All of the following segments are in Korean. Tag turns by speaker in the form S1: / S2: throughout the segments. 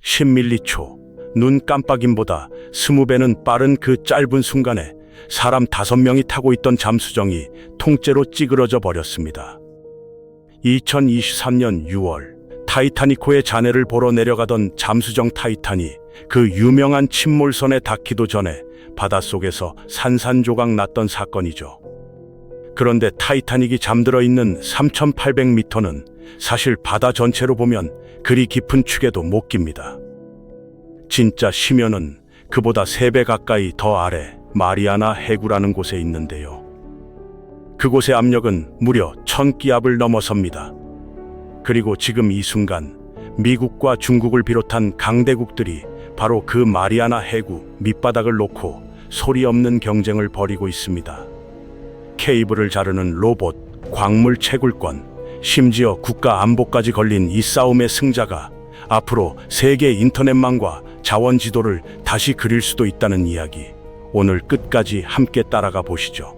S1: 10밀리초, 눈 깜빡임보다 20배는 빠른 그 짧은 순간에 사람 5명이 타고 있던 잠수정이 통째로 찌그러져 버렸습니다. 2023년 6월 타이타닉호의 잔해를 보러 내려가던 잠수정 타이탄이 그 유명한 침몰선에 닿기도 전에 바닷속에서 산산조각 났던 사건이죠. 그런데 타이타닉이 잠들어 있는 3,800m는 사실 바다 전체로 보면 그리 깊은 축에도 못 깁니다. 진짜 심연은 그보다 3배 가까이 더 아래 마리아나 해구라는 곳에 있는데요. 그곳의 압력은 무려 1000기압을 넘어섭니다. 그리고 지금 이 순간 미국과 중국을 비롯한 강대국들이 바로 그 마리아나 해구 밑바닥을 놓고 소리 없는 경쟁을 벌이고 있습니다. 케이블을 자르는 로봇, 광물 채굴권, 심지어 국가 안보까지 걸린 이 싸움의 승자가 앞으로 세계 인터넷망과 자원 지도를 다시 그릴 수도 있다는 이야기, 오늘 끝까지 함께 따라가 보시죠.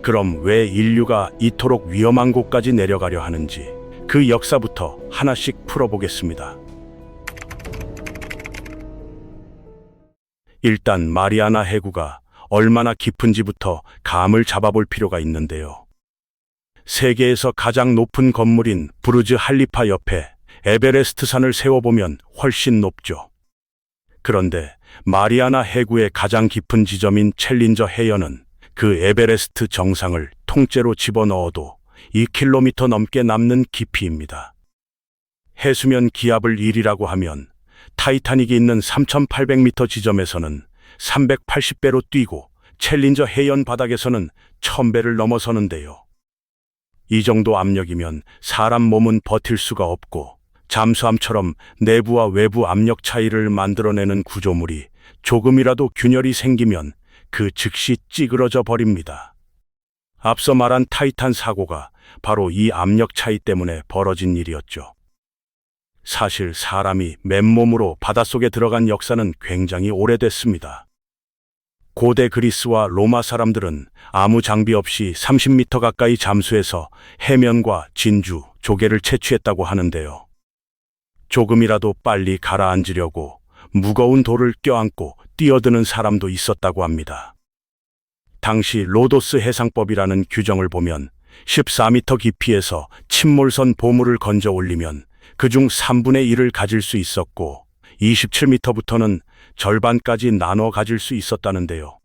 S1: 그럼 왜 인류가 이토록 위험한 곳까지 내려가려 하는지 그 역사부터 하나씩 풀어보겠습니다. 일단 마리아나 해구가 얼마나 깊은지부터 감을 잡아볼 필요가 있는데요. 세계에서 가장 높은 건물인 부르즈 할리파 옆에 에베레스트 산을 세워보면 훨씬 높죠. 그런데 마리아나 해구의 가장 깊은 지점인 챌린저 해연은 그 에베레스트 정상을 통째로 집어넣어도 2km 넘게 남는 깊이입니다. 해수면 기압을 1이라고 하면 타이타닉이 있는 3,800m 지점에서는 380배로 뛰고 챌린저 해연 바닥에서는 1000배를 넘어서는데요. 이 정도 압력이면 사람 몸은 버틸 수가 없고 잠수함처럼 내부와 외부 압력 차이를 만들어내는 구조물이 조금이라도 균열이 생기면 그 즉시 찌그러져 버립니다. 앞서 말한 타이탄 사고가 바로 이 압력 차이 때문에 벌어진 일이었죠. 사실 사람이 맨몸으로 바닷속에 들어간 역사는 굉장히 오래됐습니다. 고대 그리스와 로마 사람들은 아무 장비 없이 30m 가까이 잠수해서 해면과 진주, 조개를 채취했다고 하는데요. 조금이라도 빨리 가라앉으려고 무거운 돌을 껴안고 뛰어드는 사람도 있었다고 합니다. 당시 로도스 해상법이라는 규정을 보면 14m 깊이에서 침몰선 보물을 건져 올리면 그중 3분의 1을 가질 수 있었고 27m부터는 절반까지 나눠 가질 수 있었다는데요.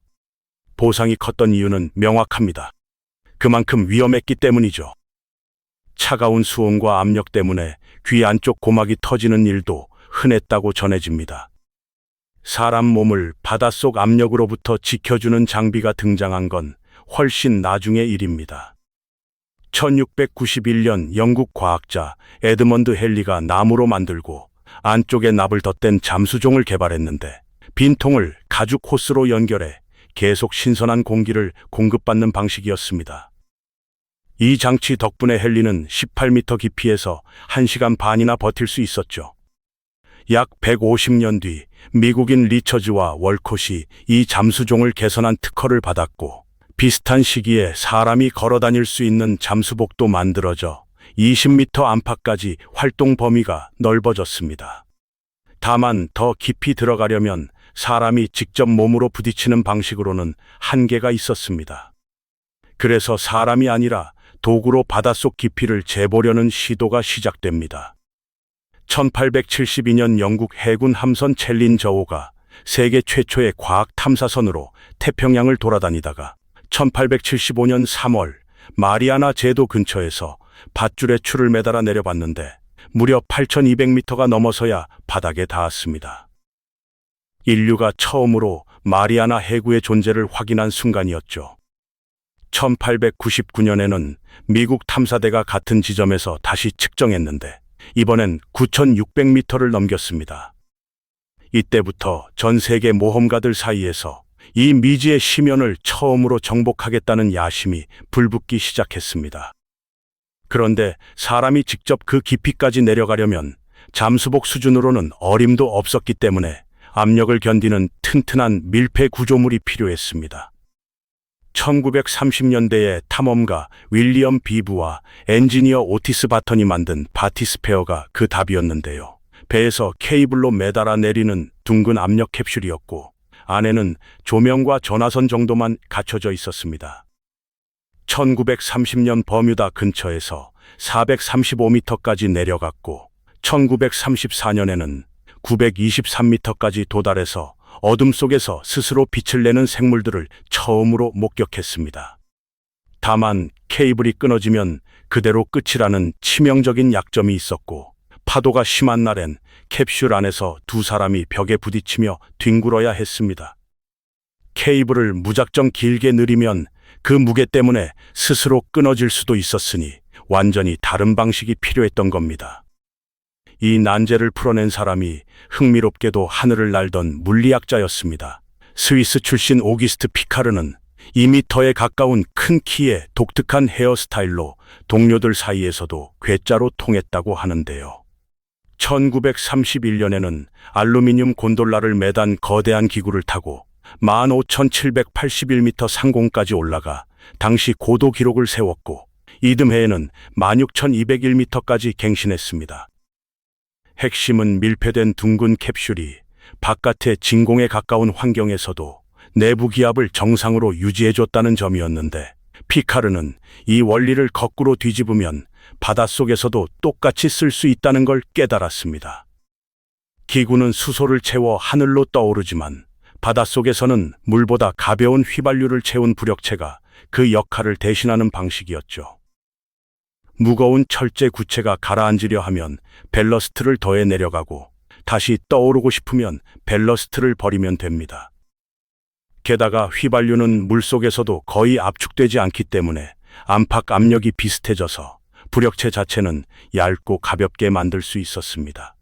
S1: 보상이 컸던 이유는 명확합니다. 그만큼 위험했기 때문이죠. 차가운 수온과 압력 때문에 귀 안쪽 고막이 터지는 일도 흔했다고 전해집니다. 사람 몸을 바닷속 압력으로부터 지켜주는 장비가 등장한 건 훨씬 나중의 일입니다. 1691년 영국 과학자 에드먼드 헨리가 나무로 만들고 안쪽에 납을 덧댄 잠수종을 개발했는데 빈통을 가죽 호스로 연결해 계속 신선한 공기를 공급받는 방식이었습니다. 이 장치 덕분에 헨리는 18m 깊이에서 1시간 반이나 버틸 수 있었죠. 약 150년 뒤 미국인 리처즈와 월콧이 이 잠수종을 개선한 특허를 받았고 비슷한 시기에 사람이 걸어 다닐 수 있는 잠수복도 만들어져 20m 안팎까지 활동 범위가 넓어졌습니다. 다만 더 깊이 들어가려면 사람이 직접 몸으로 부딪히는 방식으로는 한계가 있었습니다. 그래서 사람이 아니라 도구로 바닷속 깊이를 재보려는 시도가 시작됩니다. 1872년 영국 해군 함선 챌린저 5가 세계 최초의 과학 탐사선으로 태평양을 돌아다니다가 1875년 3월 마리아나 제도 근처에서 밧줄에 줄을 매달아 내려봤는데 무려 8,200m가 넘어서야 바닥에 닿았습니다. 인류가 처음으로 마리아나 해구의 존재를 확인한 순간이었죠. 1899년에는 미국 탐사대가 같은 지점에서 다시 측정했는데 이번엔 9,600m를 넘겼습니다. 이때부터 전 세계 모험가들 사이에서 이 미지의 심연을 처음으로 정복하겠다는 야심이 불붙기 시작했습니다. 그런데 사람이 직접 그 깊이까지 내려가려면 잠수복 수준으로는 어림도 없었기 때문에 압력을 견디는 튼튼한 밀폐 구조물이 필요했습니다. 1930년대에 탐험가 윌리엄 비브와 엔지니어 오티스 바턴이 만든 바티스페어가 그 답이었는데요. 배에서 케이블로 매달아 내리는 둥근 압력 캡슐이었고 안에는 조명과 전화선 정도만 갖춰져 있었습니다. 1930년 버뮤다 근처에서 435m까지 내려갔고 1934년에는 923m까지 도달해서 어둠 속에서 스스로 빛을 내는 생물들을 처음으로 목격했습니다. 다만 케이블이 끊어지면 그대로 끝이라는 치명적인 약점이 있었고 파도가 심한 날엔 캡슐 안에서 두 사람이 벽에 부딪히며 뒹굴어야 했습니다. 케이블을 무작정 길게 늘리면 그 무게 때문에 스스로 끊어질 수도 있었으니 완전히 다른 방식이 필요했던 겁니다. 이 난제를 풀어낸 사람이 흥미롭게도 하늘을 날던 물리학자였습니다. 스위스 출신 오기스트 피카르는 2m에 가까운 큰 키에 독특한 헤어스타일로 동료들 사이에서도 괴짜로 통했다고 하는데요. 1931년에는 알루미늄 곤돌라를 매단 거대한 기구를 타고 15,781m 상공까지 올라가 당시 고도 기록을 세웠고 이듬해에는 16,201m까지 갱신했습니다. 핵심은 밀폐된 둥근 캡슐이 바깥의 진공에 가까운 환경에서도 내부 기압을 정상으로 유지해줬다는 점이었는데 피카르는 이 원리를 거꾸로 뒤집으면 바닷속에서도 똑같이 쓸 수 있다는 걸 깨달았습니다. 기구는 수소를 채워 하늘로 떠오르지만 바닷속에서는 물보다 가벼운 휘발유를 채운 부력체가 그 역할을 대신하는 방식이었죠. 무거운 철제 구체가 가라앉으려 하면 밸러스트를 더해 내려가고 다시 떠오르고 싶으면 밸러스트를 버리면 됩니다. 게다가 휘발유는 물속에서도 거의 압축되지 않기 때문에 안팎 압력이 비슷해져서 부력체 자체는 얇고 가볍게 만들 수 있었습니다.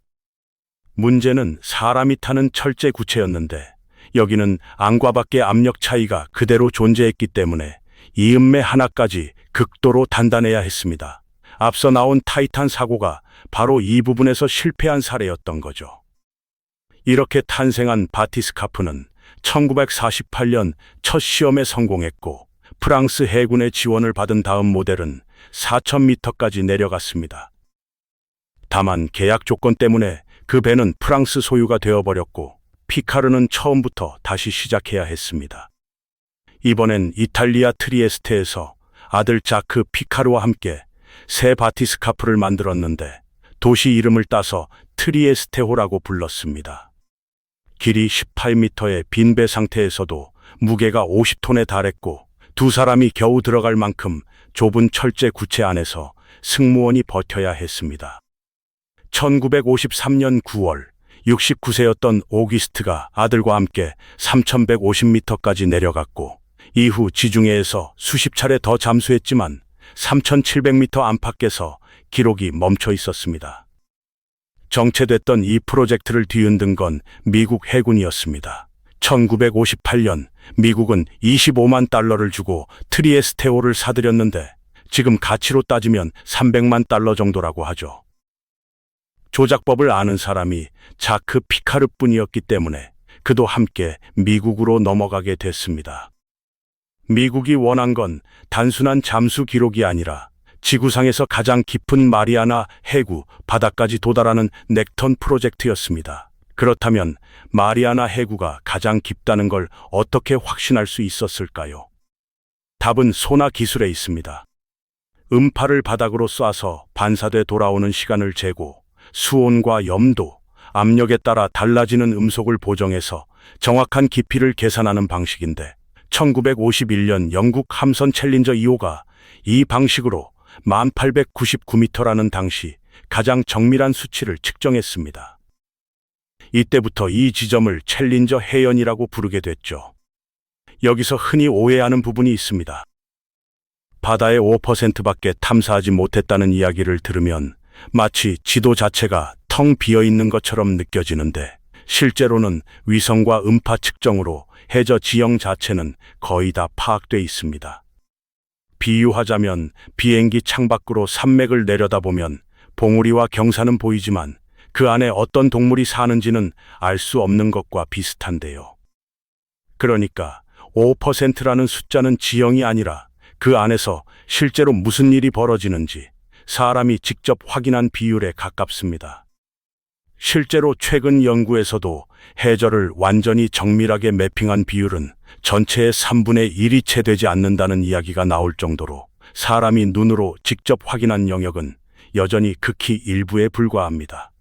S1: 문제는 사람이 타는 철제 구체였는데 여기는 안과 밖의 압력 차이가 그대로 존재했기 때문에 이음매 하나까지 극도로 단단해야 했습니다. 앞서 나온 타이탄 사고가 바로 이 부분에서 실패한 사례였던 거죠. 이렇게 탄생한 바티스카프는 1948년 첫 시험에 성공했고 프랑스 해군의 지원을 받은 다음 모델은 4,000m까지 내려갔습니다. 다만 계약 조건 때문에 그 배는 프랑스 소유가 되어버렸고 피카르는 처음부터 다시 시작해야 했습니다. 이번엔 이탈리아 트리에스테에서 아들 자크 피카르와 함께 새 바티스카프를 만들었는데 도시 이름을 따서 트리에스테호라고 불렀습니다. 길이 18m의 빈 배 상태에서도 무게가 50톤에 달했고 두 사람이 겨우 들어갈 만큼 좁은 철제 구체 안에서 승무원이 버텨야 했습니다. 1953년 9월 69세였던 오기스트가 아들과 함께 3,150m까지 내려갔고 이후 지중해에서 수십 차례 더 잠수했지만 3,700m 안팎에서 기록이 멈춰 있었습니다. 정체됐던 이 프로젝트를 뒤흔든 건 미국 해군이었습니다. 1958년 미국은 25만 달러를 주고 트리에스테호를 사들였는데 지금 가치로 따지면 300만 달러 정도라고 하죠. 조작법을 아는 사람이 자크 피카르뿐이었기 때문에 그도 함께 미국으로 넘어가게 됐습니다. 미국이 원한 건 단순한 잠수 기록이 아니라 지구상에서 가장 깊은 마리아나 해구 바다까지 도달하는 넥턴 프로젝트였습니다. 그렇다면 마리아나 해구가 가장 깊다는 걸 어떻게 확신할 수 있었을까요? 답은 소나 기술에 있습니다. 음파를 바닥으로 쏴서 반사돼 돌아오는 시간을 재고 수온과 염도, 압력에 따라 달라지는 음속을 보정해서 정확한 깊이를 계산하는 방식인데 1951년 영국 함선 챌린저 2호가 이 방식으로 1899m라는 당시 가장 정밀한 수치를 측정했습니다. 이때부터 이 지점을 챌린저 해연이라고 부르게 됐죠. 여기서 흔히 오해하는 부분이 있습니다. 바다의 5%밖에 탐사하지 못했다는 이야기를 들으면 마치 지도 자체가 텅 비어 있는 것처럼 느껴지는데 실제로는 위성과 음파 측정으로 해저 지형 자체는 거의 다 파악돼 있습니다. 비유하자면 비행기 창밖으로 산맥을 내려다보면 봉우리와 경사는 보이지만 그 안에 어떤 동물이 사는지는 알 수 없는 것과 비슷한데요. 그러니까 5%라는 숫자는 지형이 아니라 그 안에서 실제로 무슨 일이 벌어지는지 사람이 직접 확인한 비율에 가깝습니다. 실제로 최근 연구에서도 해저를 완전히 정밀하게 매핑한 비율은 전체의 3분의 1이 채 되지 않는다는 이야기가 나올 정도로 사람이 눈으로 직접 확인한 영역은 여전히 극히 일부에 불과합니다.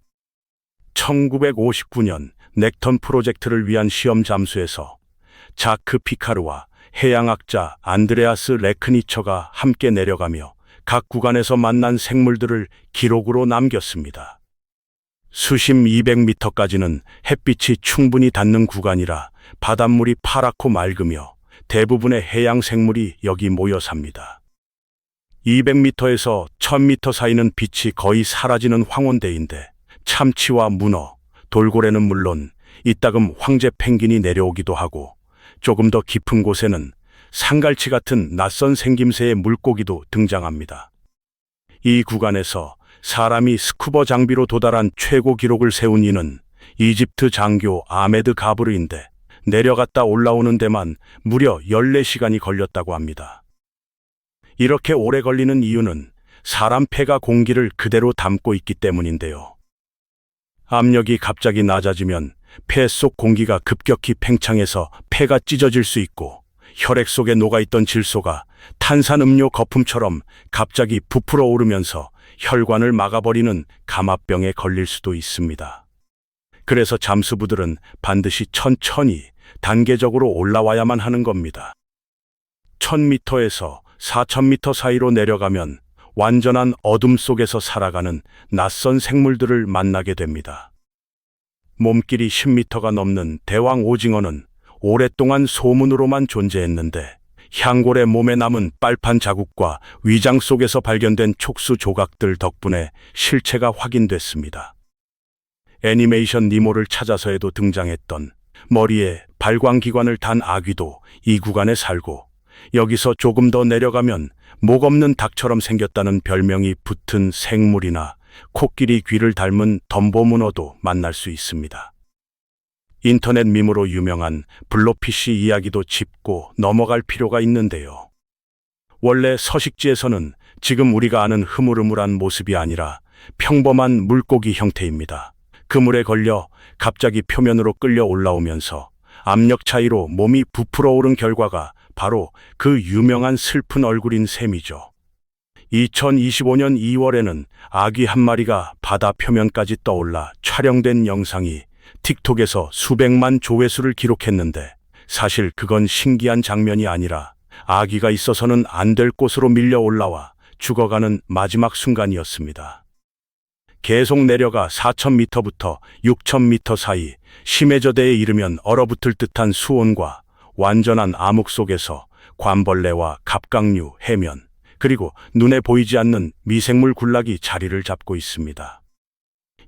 S1: 1959년 넥턴 프로젝트를 위한 시험 잠수에서 자크 피카르와 해양학자 안드레아스 레크니처가 함께 내려가며 각 구간에서 만난 생물들을 기록으로 남겼습니다. 수심 200m까지는 햇빛이 충분히 닿는 구간이라 바닷물이 파랗고 맑으며 대부분의 해양 생물이 여기 모여 삽니다. 200m에서 1000m 사이는 빛이 거의 사라지는 황혼대인데 참치와 문어, 돌고래는 물론 이따금 황제 펭귄이 내려오기도 하고 조금 더 깊은 곳에는 상갈치 같은 낯선 생김새의 물고기도 등장합니다. 이 구간에서 사람이 스쿠버 장비로 도달한 최고 기록을 세운 이는 이집트 장교 아메드 가브르인데 내려갔다 올라오는 데만 무려 14시간이 걸렸다고 합니다. 이렇게 오래 걸리는 이유는 사람 폐가 공기를 그대로 담고 있기 때문인데요. 압력이 갑자기 낮아지면 폐 속 공기가 급격히 팽창해서 폐가 찢어질 수 있고 혈액 속에 녹아있던 질소가 탄산음료 거품처럼 갑자기 부풀어 오르면서 혈관을 막아버리는 감압병에 걸릴 수도 있습니다. 그래서 잠수부들은 반드시 천천히 단계적으로 올라와야만 하는 겁니다. 1000m에서 4000m 사이로 내려가면 완전한 어둠 속에서 살아가는 낯선 생물들을 만나게 됩니다. 몸길이 10m가 넘는 대왕 오징어는 오랫동안 소문으로만 존재했는데 향골의 몸에 남은 빨판 자국과 위장 속에서 발견된 촉수 조각들 덕분에 실체가 확인됐습니다. 애니메이션 니모를 찾아서에도 등장했던 머리에 발광기관을 단 아귀도 이 구간에 살고 여기서 조금 더 내려가면 목 없는 닭처럼 생겼다는 별명이 붙은 생물이나 코끼리 귀를 닮은 덤보문어도 만날 수 있습니다. 인터넷 밈으로 유명한 블로피쉬 이야기도 짚고 넘어갈 필요가 있는데요. 원래 서식지에서는 지금 우리가 아는 흐물흐물한 모습이 아니라 평범한 물고기 형태입니다. 그물에 걸려 갑자기 표면으로 끌려 올라오면서 압력 차이로 몸이 부풀어 오른 결과가 바로 그 유명한 슬픈 얼굴인 셈이죠. 2025년 2월에는 아귀 한 마리가 바다 표면까지 떠올라 촬영된 영상이 틱톡에서 수백만 조회수를 기록했는데 사실 그건 신기한 장면이 아니라 아기가 있어서는 안 될 곳으로 밀려 올라와 죽어가는 마지막 순간이었습니다. 계속 내려가 4000m부터 6000m 사이 심해저대에 이르면 얼어붙을 듯한 수온과 완전한 암흑 속에서 관벌레와 갑각류, 해면, 그리고 눈에 보이지 않는 미생물 군락이 자리를 잡고 있습니다.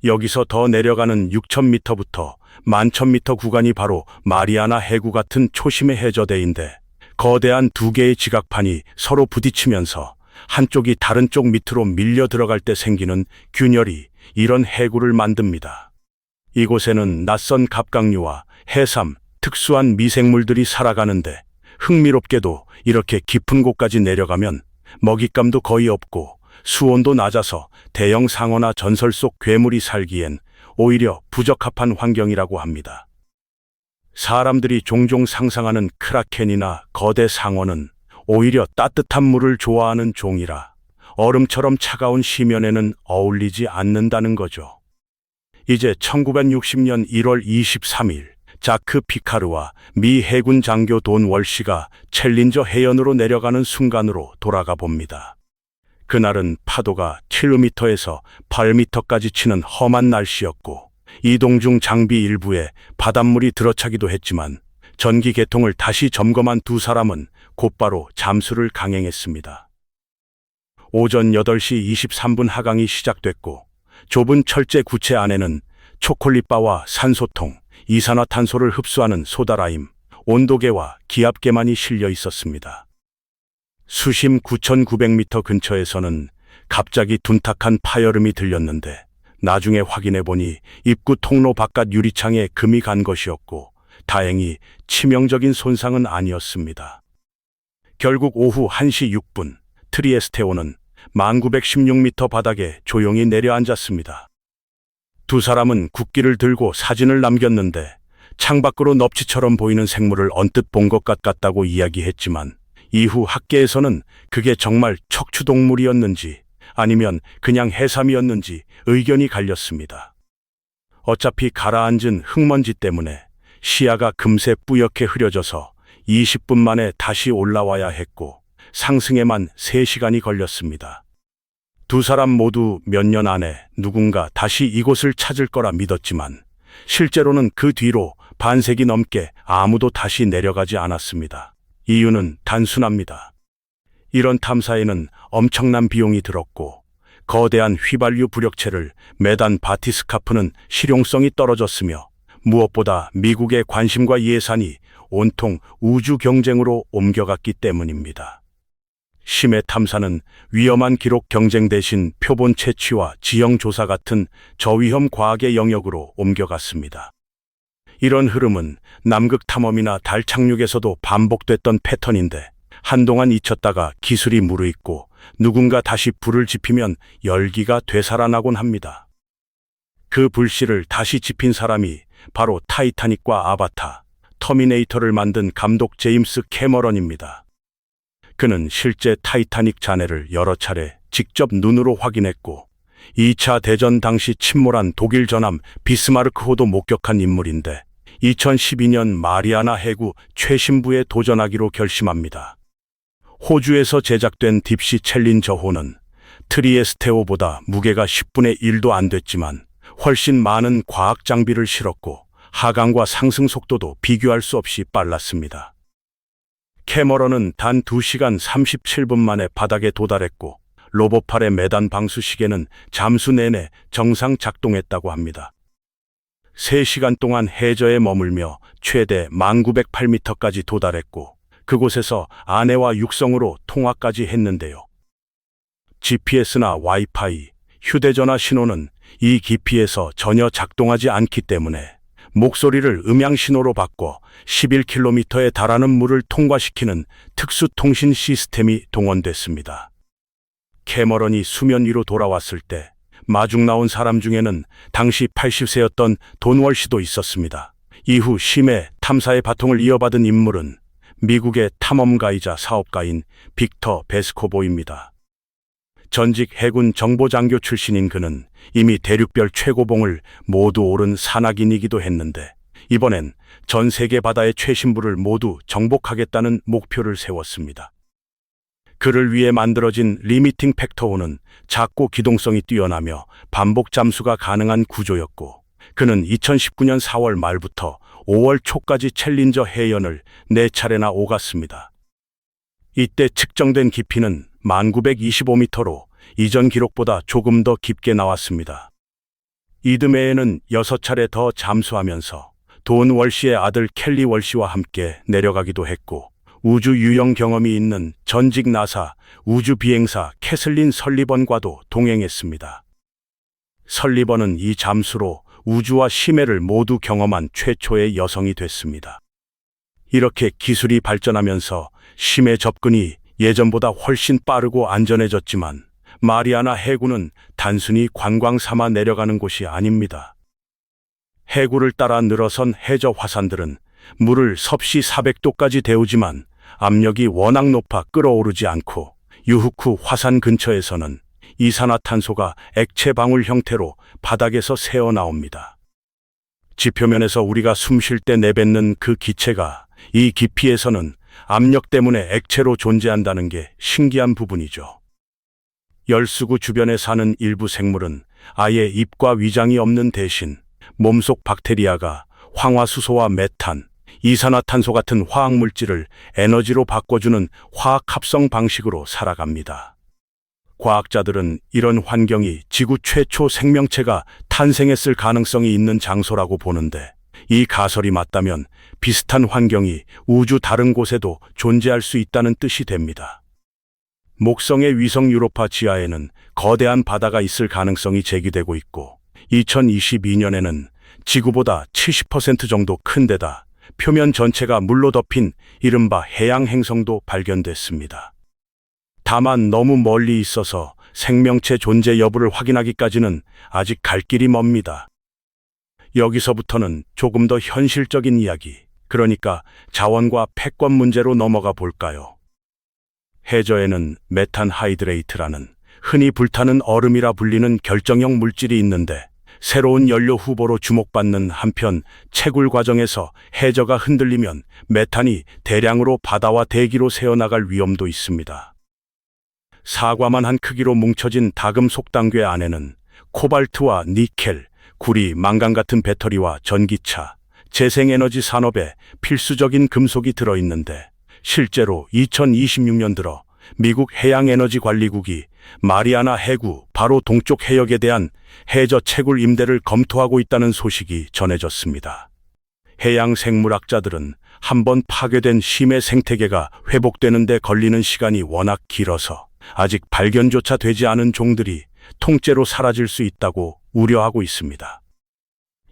S1: 여기서 더 내려가는 6000m부터 11000m 구간이 바로 마리아나 해구 같은 초심의 해저대인데 거대한 두 개의 지각판이 서로 부딪히면서 한쪽이 다른 쪽 밑으로 밀려 들어갈 때 생기는 균열이 이런 해구를 만듭니다. 이곳에는 낯선 갑각류와 해삼, 특수한 미생물들이 살아가는데 흥미롭게도 이렇게 깊은 곳까지 내려가면 먹잇감도 거의 없고 수온도 낮아서 대형 상어나 전설 속 괴물이 살기엔 오히려 부적합한 환경이라고 합니다. 사람들이 종종 상상하는 크라켄이나 거대 상어는 오히려 따뜻한 물을 좋아하는 종이라 얼음처럼 차가운 시면에는 어울리지 않는다는 거죠. 이제 1960년 1월 23일 자크 피카르와 미 해군 장교 돈 월시가 챌린저 해연으로 내려가는 순간으로 돌아가 봅니다. 그날은 파도가 7m에서 8m까지 치는 험한 날씨였고 이동 중 장비 일부에 바닷물이 들어차기도 했지만 전기 계통을 다시 점검한 두 사람은 곧바로 잠수를 강행했습니다. 오전 8시 23분 하강이 시작됐고 좁은 철제 구체 안에는 초콜릿바와 산소통, 이산화탄소를 흡수하는 소다라임, 온도계와 기압계만이 실려 있었습니다. 수심 9900m 근처에서는 갑자기 둔탁한 파열음이 들렸는데 나중에 확인해 보니 입구 통로 바깥 유리창에 금이 간 것이었고 다행히 치명적인 손상은 아니었습니다. 결국 오후 1시 6분 트리에스테오는 1916m 바닥에 조용히 내려앉았습니다. 두 사람은 국기를 들고 사진을 남겼는데 창밖으로 넙치처럼 보이는 생물을 언뜻 본 것 같다고 이야기했지만 이후 학계에서는 그게 정말 척추동물이었는지 아니면 그냥 해삼이었는지 의견이 갈렸습니다. 어차피 가라앉은 흙먼지 때문에 시야가 금세 뿌옇게 흐려져서 20분 만에 다시 올라와야 했고 상승에만 3시간이 걸렸습니다. 두 사람 모두 몇 년 안에 누군가 다시 이곳을 찾을 거라 믿었지만 실제로는 그 뒤로 반세기 넘게 아무도 다시 내려가지 않았습니다. 이유는 단순합니다. 이런 탐사에는 엄청난 비용이 들었고 거대한 휘발유 부력체를 매단 바티스카프는 실용성이 떨어졌으며 무엇보다 미국의 관심과 예산이 온통 우주 경쟁으로 옮겨갔기 때문입니다. 심해 탐사는 위험한 기록 경쟁 대신 표본 채취와 지형 조사 같은 저위험 과학의 영역으로 옮겨갔습니다. 이런 흐름은 남극 탐험이나 달 착륙에서도 반복됐던 패턴인데 한동안 잊혔다가 기술이 무르익고 누군가 다시 불을 지피면 열기가 되살아나곤 합니다. 그 불씨를 다시 지핀 사람이 바로 타이타닉과 아바타, 터미네이터를 만든 감독 제임스 캐머런입니다. 그는 실제 타이타닉 잔해를 여러 차례 직접 눈으로 확인했고 2차 대전 당시 침몰한 독일 전함 비스마르크호도 목격한 인물인데 2012년 마리아나 해구 최신부에 도전하기로 결심합니다. 호주에서 제작된 딥시 챌린저호는 트리에스테호보다 무게가 10분의 1도 안 됐지만 훨씬 많은 과학 장비를 실었고 하강과 상승 속도도 비교할 수 없이 빨랐습니다. 캐머런은 단 2시간 37분 만에 바닥에 도달했고 로봇팔의 매단 방수 시계는 잠수 내내 정상 작동했다고 합니다. 3시간 동안 해저에 머물며 최대 1908m까지 도달했고 그곳에서 아내와 육성으로 통화까지 했는데요. GPS나 와이파이, 휴대전화 신호는 이 깊이에서 전혀 작동하지 않기 때문에 목소리를 음향 신호로 바꿔 11km에 달하는 물을 통과시키는 특수 통신 시스템이 동원됐습니다. 캐머런이 수면 위로 돌아왔을 때 마중 나온 사람 중에는 당시 80세였던 돈월 씨도 있었습니다. 이후 심해 탐사의 바통을 이어받은 인물은 미국의 탐험가이자 사업가인 빅터 베스코보입니다. 전직 해군 정보장교 출신인 그는 이미 대륙별 최고봉을 모두 오른 산악인이기도 했는데 이번엔 전 세계 바다의 최신부를 모두 정복하겠다는 목표를 세웠습니다. 그를 위해 만들어진 리미팅 팩터호는 작고 기동성이 뛰어나며 반복 잠수가 가능한 구조였고 그는 2019년 4월 말부터 5월 초까지 챌린저 해연을 4차례나 오갔습니다. 이때 측정된 깊이는 1925m로 이전 기록보다 조금 더 깊게 나왔습니다. 이듬해에는 6차례 더 잠수하면서 돈 월시의 아들 켈리 월시와 함께 내려가기도 했고 우주 유영 경험이 있는 전직 나사 우주 비행사 캐슬린 설리번과도 동행했습니다. 설리번은 이 잠수로 우주와 심해를 모두 경험한 최초의 여성이 됐습니다. 이렇게 기술이 발전하면서 심해 접근이 예전보다 훨씬 빠르고 안전해졌지만 마리아나 해구는 단순히 관광 삼아 내려가는 곳이 아닙니다. 해구를 따라 늘어선 해저 화산들은 물을 섭씨 400도까지 데우지만 압력이 워낙 높아 끓어오르지 않고 유후 후 화산 근처에서는 이산화탄소가 액체 방울 형태로 바닥에서 새어나옵니다. 지표면에서 우리가 숨 쉴 때 내뱉는 그 기체가 이 깊이에서는 압력 때문에 액체로 존재한다는 게 신기한 부분이죠. 열수구 주변에 사는 일부 생물은 아예 입과 위장이 없는 대신 몸속 박테리아가 황화수소와 메탄, 이산화탄소 같은 화학물질을 에너지로 바꿔주는 화학합성 방식으로 살아갑니다. 과학자들은 이런 환경이 지구 최초 생명체가 탄생했을 가능성이 있는 장소라고 보는데 이 가설이 맞다면 비슷한 환경이 우주 다른 곳에도 존재할 수 있다는 뜻이 됩니다. 목성의 위성 유로파 지하에는 거대한 바다가 있을 가능성이 제기되고 있고 2022년에는 지구보다 70% 정도 큰 데다 표면 전체가 물로 덮인 이른바 해양 행성도 발견됐습니다. 다만 너무 멀리 있어서 생명체 존재 여부를 확인하기까지는 아직 갈 길이 멉니다. 여기서부터는 조금 더 현실적인 이야기, 그러니까 자원과 패권 문제로 넘어가 볼까요? 해저에는 메탄하이드레이트라는 흔히 불타는 얼음이라 불리는 결정형 물질이 있는데, 새로운 연료 후보로 주목받는 한편 채굴 과정에서 해저가 흔들리면 메탄이 대량으로 바다와 대기로 새어나갈 위험도 있습니다. 사과만 한 크기로 뭉쳐진 다금 속단괴 안에는 코발트와 니켈, 구리, 망간 같은 배터리와 전기차, 재생에너지 산업에 필수적인 금속이 들어있는데, 실제로 2026년 들어 미국 해양에너지관리국이 마리아나 해구 바로 동쪽 해역에 대한 해저 채굴 임대를 검토하고 있다는 소식이 전해졌습니다. 해양 생물학자들은 한번 파괴된 심해 생태계가 회복되는 데 걸리는 시간이 워낙 길어서 아직 발견조차 되지 않은 종들이 통째로 사라질 수 있다고 우려하고 있습니다.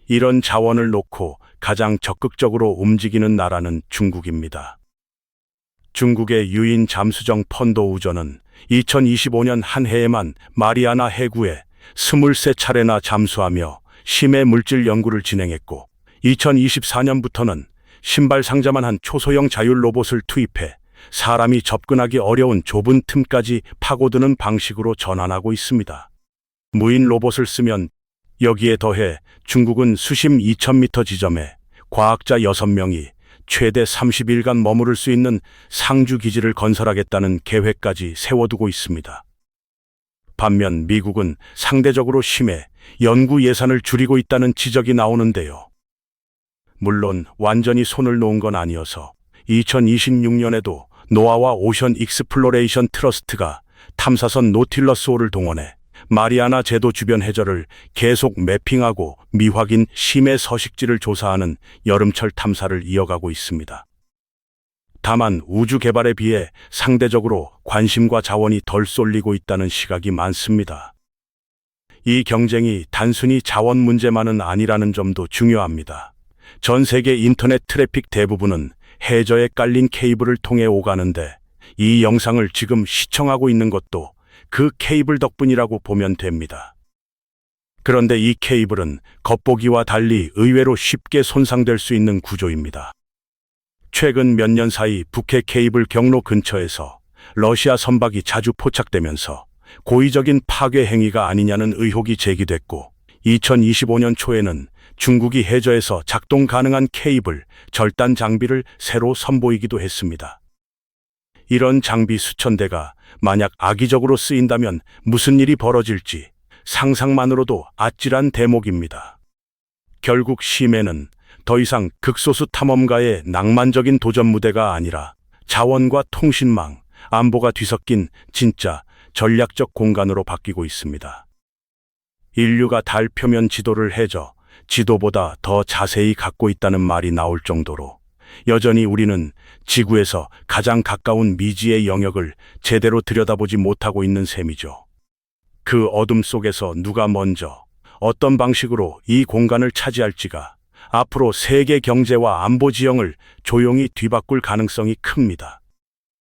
S1: 이런 자원을 놓고 가장 적극적으로 움직이는 나라는 중국입니다. 중국의 유인 잠수정 펀도 우전은 2025년 한 해에만 마리아나 해구에 23차례나 잠수하며 심해 물질 연구를 진행했고, 2024년부터는 신발 상자만 한 초소형 자율 로봇을 투입해 사람이 접근하기 어려운 좁은 틈까지 파고드는 방식으로 전환하고 있습니다. 무인 로봇을 쓰면 여기에 더해 중국은 수심 2000m 지점에 과학자 6명이 최대 30일간 머무를 수 있는 상주 기지를 건설하겠다는 계획까지 세워두고 있습니다. 반면 미국은 상대적으로 심해 연구 예산을 줄이고 있다는 지적이 나오는데요. 물론 완전히 손을 놓은 건 아니어서 2026년에도 노아와 오션 익스플로레이션 트러스트가 탐사선 노틸러스5를 동원해 마리아나 제도 주변 해저를 계속 매핑하고 미확인 심해 서식지를 조사하는 여름철 탐사를 이어가고 있습니다. 다만 우주 개발에 비해 상대적으로 관심과 자원이 덜 쏠리고 있다는 시각이 많습니다. 이 경쟁이 단순히 자원 문제만은 아니라는 점도 중요합니다. 전 세계 인터넷 트래픽 대부분은 해저에 깔린 케이블을 통해 오가는데, 이 영상을 지금 시청하고 있는 것도 그 케이블 덕분이라고 보면 됩니다. 그런데 이 케이블은 겉보기와 달리 의외로 쉽게 손상될 수 있는 구조입니다. 최근 몇 년 사이 북해 케이블 경로 근처에서 러시아 선박이 자주 포착되면서 고의적인 파괴 행위가 아니냐는 의혹이 제기됐고, 2025년 초에는 중국이 해저에서 작동 가능한 케이블 절단 장비를 새로 선보이기도 했습니다. 이런 장비 수천 대가 만약 악의적으로 쓰인다면 무슨 일이 벌어질지 상상만으로도 아찔한 대목입니다. 결국 심해는 더 이상 극소수 탐험가의 낭만적인 도전 무대가 아니라 자원과 통신망, 안보가 뒤섞인 진짜 전략적 공간으로 바뀌고 있습니다. 인류가 달 표면 지도를 해저 지도보다 더 자세히 갖고 있다는 말이 나올 정도로 여전히 우리는 지구에서 가장 가까운 미지의 영역을 제대로 들여다보지 못하고 있는 셈이죠. 그 어둠 속에서 누가 먼저 어떤 방식으로 이 공간을 차지할지가 앞으로 세계 경제와 안보 지형을 조용히 뒤바꿀 가능성이 큽니다.